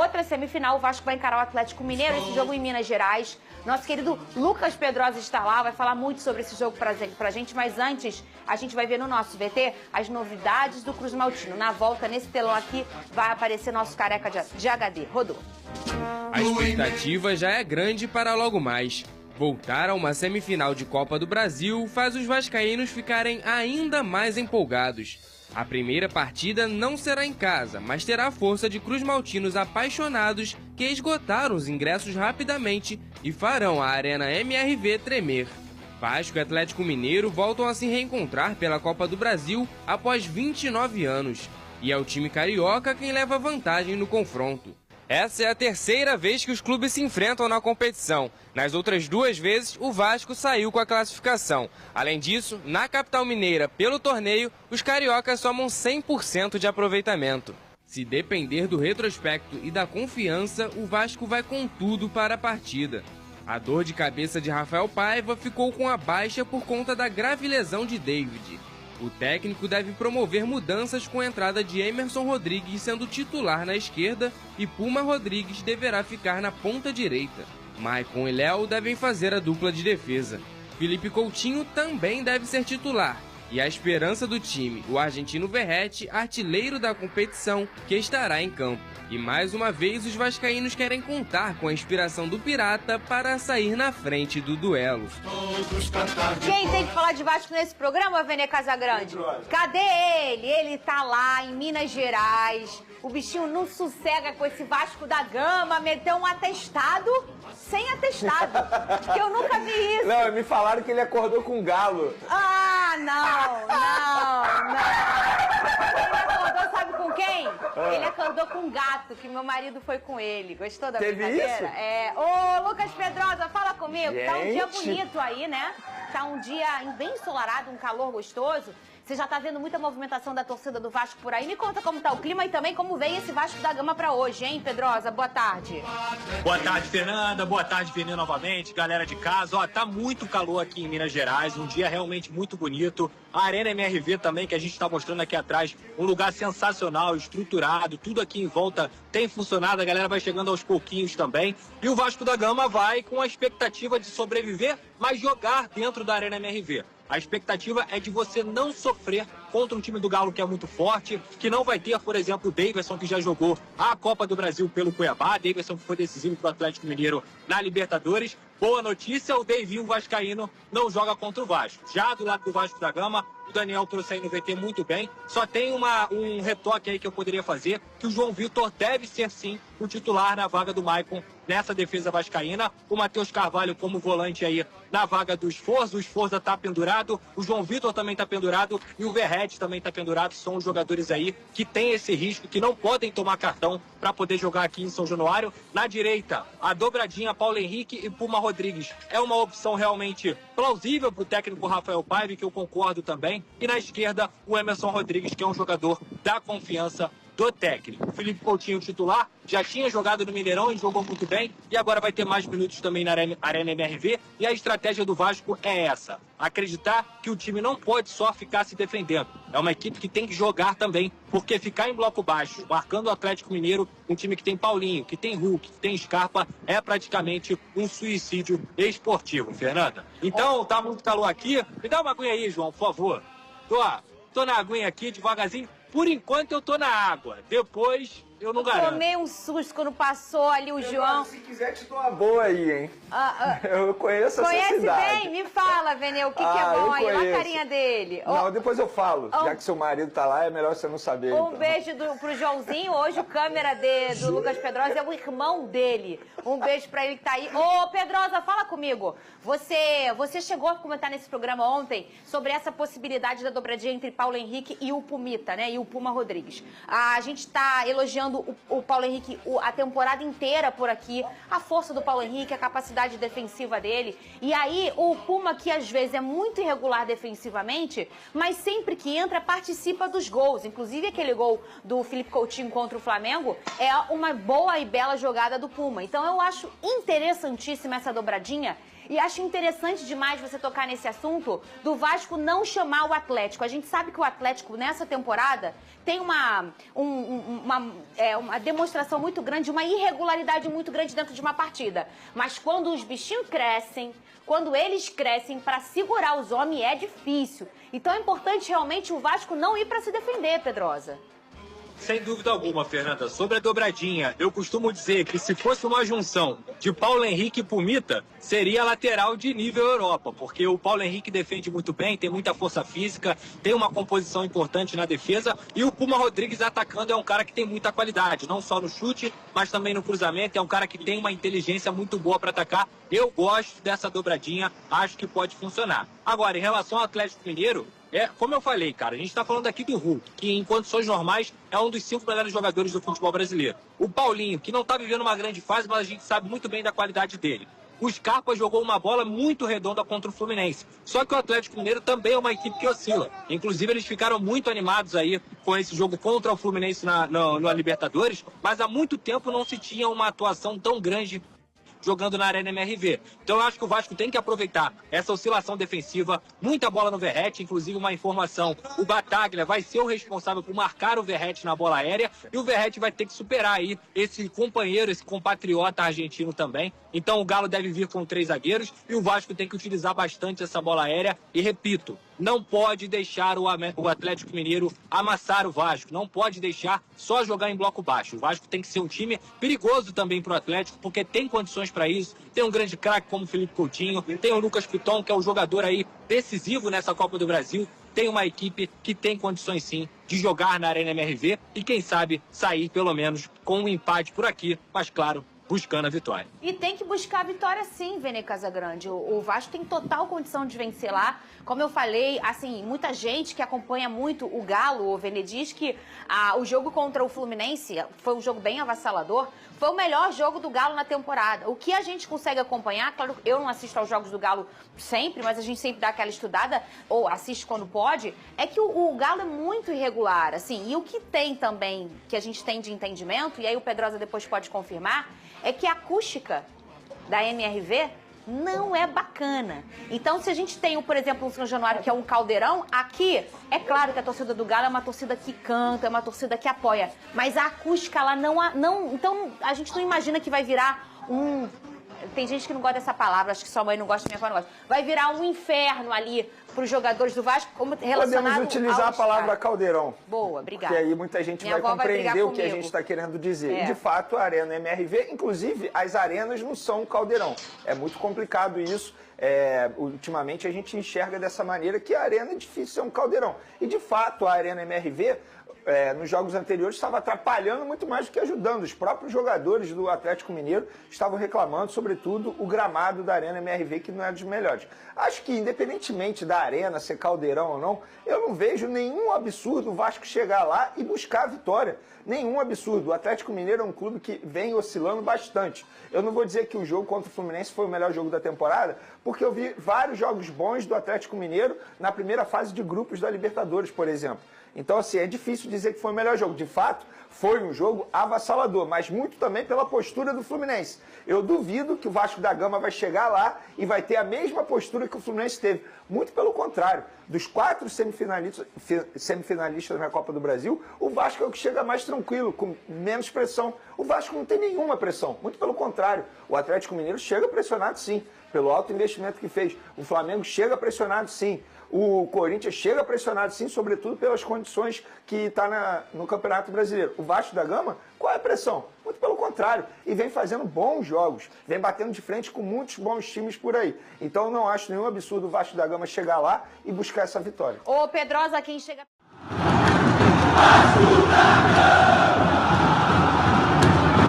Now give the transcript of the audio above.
outra semifinal, o Vasco vai encarar o Atlético Mineiro, esse jogo em Minas Gerais. Nosso querido Lucas Pedrosa está lá, vai falar muito sobre esse jogo pra gente, mas antes a gente vai ver no nosso VT as novidades do Cruz Maltino. Na volta, nesse telão aqui, vai aparecer nosso careca de HD. Rodou. A expectativa já é grande para logo mais. Voltar a uma semifinal de Copa do Brasil faz os vascaínos ficarem ainda mais empolgados. A primeira partida não será em casa, mas terá a força de cruzmaltinos apaixonados que esgotaram os ingressos rapidamente e farão a Arena MRV tremer. Vasco e Atlético Mineiro voltam a se reencontrar pela Copa do Brasil após 29 anos. E é o time carioca quem leva vantagem no confronto. Essa é a terceira vez que os clubes se enfrentam na competição. Nas outras duas vezes, o Vasco saiu com a classificação. Além disso, na capital mineira, pelo torneio, os cariocas somam 100% de aproveitamento. Se depender do retrospecto e da confiança, o Vasco vai com tudo para a partida. A dor de cabeça de Rafael Paiva ficou com a baixa por conta da grave lesão de David. O técnico deve promover mudanças com a entrada de Emerson Rodrigues sendo titular na esquerda e Puma Rodrigues deverá ficar na ponta direita. Maicon e Léo devem fazer a dupla de defesa. Felipe Coutinho também deve ser titular. E a esperança do time, o argentino Verratti, artilheiro da competição, que estará em campo. E mais uma vez os vascaínos querem contar com a inspiração do Pirata para sair na frente do duelo. Quem tem que falar de Vasco nesse programa, Vene Casagrande? Cadê ele? Ele tá lá em Minas Gerais. O bichinho não sossega com esse Vasco da Gama, meteu um atestado sem atestado. Que eu nunca vi isso. Não, me falaram que ele acordou com um galo. Ah, não. Ele acordou, sabe com quem? Ele acordou com um gato, que meu marido foi com ele. Gostou da brincadeira? Isso? É. Ô, Lucas Pedrosa, fala comigo. Gente. Tá um dia bonito aí, né? Tá um dia bem ensolarado, um calor gostoso. Você já tá vendo muita movimentação da torcida do Vasco por aí. Me conta como tá o clima e também como veio esse Vasco da Gama pra hoje, hein, Pedrosa? Boa tarde. Boa tarde, Fernanda. Boa tarde, Vene, novamente. Galera de casa, ó, tá muito calor aqui em Minas Gerais. Um dia realmente muito bonito. A Arena MRV também, que a gente tá mostrando aqui atrás. Um lugar sensacional, estruturado. Tudo aqui em volta tem funcionado. A galera vai chegando aos pouquinhos também. E o Vasco da Gama vai com a expectativa de sobreviver, mas jogar dentro da Arena MRV. A expectativa é de você não sofrer contra um time do Galo que é muito forte, que não vai ter, por exemplo, o Davidson, que já jogou a Copa do Brasil pelo Cuiabá, Davidson que foi decisivo para o Atlético Mineiro na Libertadores. Boa notícia, o Deivinho vascaíno não joga contra o Vasco. Já do lado do Vasco da Gama, o Daniel trouxe aí no VT muito bem. Só tem um retoque aí que eu poderia fazer, que o João Vitor deve ser sim o titular na vaga do Maicon nessa defesa vascaína. O Matheus Carvalho como volante aí na vaga do Sforza. O Sforza tá pendurado, o João Vitor também tá pendurado e o Verratti também tá pendurado. São os jogadores aí que tem esse risco, que não podem tomar cartão para poder jogar aqui em São Januário. Na direita, a dobradinha Paulo Henrique e Puma Rodrigues. É uma opção realmente plausível para o técnico Rafael Paiva, que eu concordo também. E na esquerda, o Emerson Rodrigues, que é um jogador da confiança do técnico. O Felipe Coutinho, titular, já tinha jogado no Mineirão e jogou muito bem, e agora vai ter mais minutos também na Arena MRV, e a estratégia do Vasco é essa: acreditar que o time não pode só ficar se defendendo. É uma equipe que tem que jogar também, porque ficar em bloco baixo, marcando o Atlético Mineiro, um time que tem Paulinho, que tem Hulk, que tem Scarpa, é praticamente um suicídio esportivo, Fernanda. Então, tá muito calor aqui. Me dá uma aguinha aí, João, por favor. Tô na aguinha aqui, devagarzinho. Por enquanto eu tô na água, depois eu não garanto. Tomei um susto quando passou ali o João. Se quiser te dou uma boa aí, hein? Eu conheço essa cidade. Conhece bem? Me fala, Vene, o que é bom aí? Olha a carinha dele. Não, depois eu falo. Já que seu marido tá lá, é melhor você não saber. Um beijo pro Joãozinho. Hoje o câmera do Lucas Pedrosa é o irmão dele. Um beijo pra ele que tá aí. Ô, Pedrosa, fala comigo. Você chegou a comentar nesse programa ontem sobre essa possibilidade da dobradinha entre Paulo Henrique e o Pumita, né? E o Puma Rodrigues. A gente tá elogiando o Paulo Henrique a temporada inteira por aqui, a força do Paulo Henrique, a capacidade defensiva dele. E aí o Puma, que às vezes é muito irregular defensivamente, mas sempre que entra participa dos gols. Inclusive aquele gol do Felipe Coutinho contra o Flamengo é uma boa e bela jogada do Puma. Então eu acho interessantíssima essa dobradinha. E acho interessante demais você tocar nesse assunto do Vasco não chamar o Atlético. A gente sabe que o Atlético, nessa temporada, tem uma demonstração muito grande, uma irregularidade muito grande dentro de uma partida. Mas quando os bichinhos crescem, quando eles crescem para segurar os homens, é difícil. Então é importante realmente o Vasco não ir para se defender, Pedrosa. Sem dúvida alguma, Fernanda. Sobre a dobradinha, eu costumo dizer que se fosse uma junção de Paulo Henrique e Pumita, seria lateral de nível Europa, porque o Paulo Henrique defende muito bem, tem muita força física, tem uma composição importante na defesa, e o Puma Rodrigues atacando é um cara que tem muita qualidade, não só no chute, mas também no cruzamento, é um cara que tem uma inteligência muito boa para atacar. Eu gosto dessa dobradinha, acho que pode funcionar. Agora, em relação ao Atlético Mineiro, como eu falei, cara, a gente tá falando aqui do Hulk, que em condições normais é um dos 5 melhores jogadores do futebol brasileiro. O Paulinho, que não tá vivendo uma grande fase, mas a gente sabe muito bem da qualidade dele. O Scarpa jogou uma bola muito redonda contra o Fluminense. Só que o Atlético Mineiro também é uma equipe que oscila. Inclusive, eles ficaram muito animados aí com esse jogo contra o Fluminense na Libertadores, mas há muito tempo não se tinha uma atuação tão grande jogando na Arena MRV. Então eu acho que o Vasco tem que aproveitar essa oscilação defensiva, muita bola no Verratti, inclusive uma informação, o Bataglia vai ser o responsável por marcar o Verratti na bola aérea, e o Verratti vai ter que superar aí esse companheiro, esse compatriota argentino também. Então o Galo deve vir com 3 zagueiros, e o Vasco tem que utilizar bastante essa bola aérea, e repito, não pode deixar o Atlético Mineiro amassar o Vasco, não pode deixar só jogar em bloco baixo. O Vasco tem que ser um time perigoso também para o Atlético, porque tem condições para isso. Tem um grande craque como o Felipe Coutinho, tem o Lucas Piton, que é um jogador aí decisivo nessa Copa do Brasil. Tem uma equipe que tem condições sim de jogar na Arena MRV e quem sabe sair pelo menos com um empate por aqui, mas claro, buscando a vitória. E tem que buscar a vitória sim, Vene Casagrande. O Vasco tem total condição de vencer lá. Como eu falei, assim, muita gente que acompanha muito o Galo, o Vene, diz que o jogo contra o Fluminense foi um jogo bem avassalador. Foi o melhor jogo do Galo na temporada. O que a gente consegue acompanhar, claro, eu não assisto aos jogos do Galo sempre, mas a gente sempre dá aquela estudada, ou assiste quando pode, é que o Galo é muito irregular, assim. E o que tem também, que a gente tem de entendimento, e aí o Pedrosa depois pode confirmar, é que a acústica da MRV não é bacana. Então, se a gente tem, por exemplo, o São Januário, que é um caldeirão, aqui, é claro que a torcida do Galo é uma torcida que canta, é uma torcida que apoia, mas a acústica, ela não... Então, a gente não imagina que vai virar um... Tem gente que não gosta dessa palavra, acho que sua mãe não gosta, minha avó não gosta. Vai virar um inferno ali para os jogadores do Vasco, como relacionado Podemos utilizar a palavra caldeirão. Boa, obrigada. Porque aí muita gente vai compreender o que a gente está querendo dizer. E, de fato, a Arena MRV, inclusive, as arenas não são um caldeirão. É muito complicado isso. Ultimamente, a gente enxerga dessa maneira que a arena é difícil ser um caldeirão. E, de fato, a Arena MRV... nos jogos anteriores estava atrapalhando muito mais do que ajudando. Os próprios jogadores do Atlético Mineiro estavam reclamando, sobretudo, o gramado da Arena MRV, que não é dos melhores. Acho que, independentemente da arena ser caldeirão ou não, eu não vejo nenhum absurdo o Vasco chegar lá e buscar a vitória. Nenhum absurdo. O Atlético Mineiro é um clube que vem oscilando bastante. Eu não vou dizer que o jogo contra o Fluminense foi o melhor jogo da temporada, porque eu vi vários jogos bons do Atlético Mineiro na primeira fase de grupos da Libertadores, por exemplo. Então, assim, é difícil dizer que foi o melhor jogo. De fato, foi um jogo avassalador, mas muito também pela postura do Fluminense. Eu duvido que o Vasco da Gama vai chegar lá e vai ter a mesma postura que o Fluminense teve. Muito pelo contrário. Dos 4 semifinalistas da Copa do Brasil, o Vasco é o que chega mais tranquilo, com menos pressão. O Vasco não tem nenhuma pressão. Muito pelo contrário. O Atlético Mineiro chega pressionado, sim, pelo alto investimento que fez. O Flamengo chega pressionado, sim. O Corinthians chega pressionado, sim, sobretudo pelas condições que está no Campeonato Brasileiro. O Vasco da Gama, qual é a pressão? Muito pelo contrário. E vem fazendo bons jogos. Vem batendo de frente com muitos bons times por aí. Então, não acho nenhum absurdo o Vasco da Gama chegar lá e buscar essa vitória. Ô, Pedrosa, quem chega... Vasco da Gama!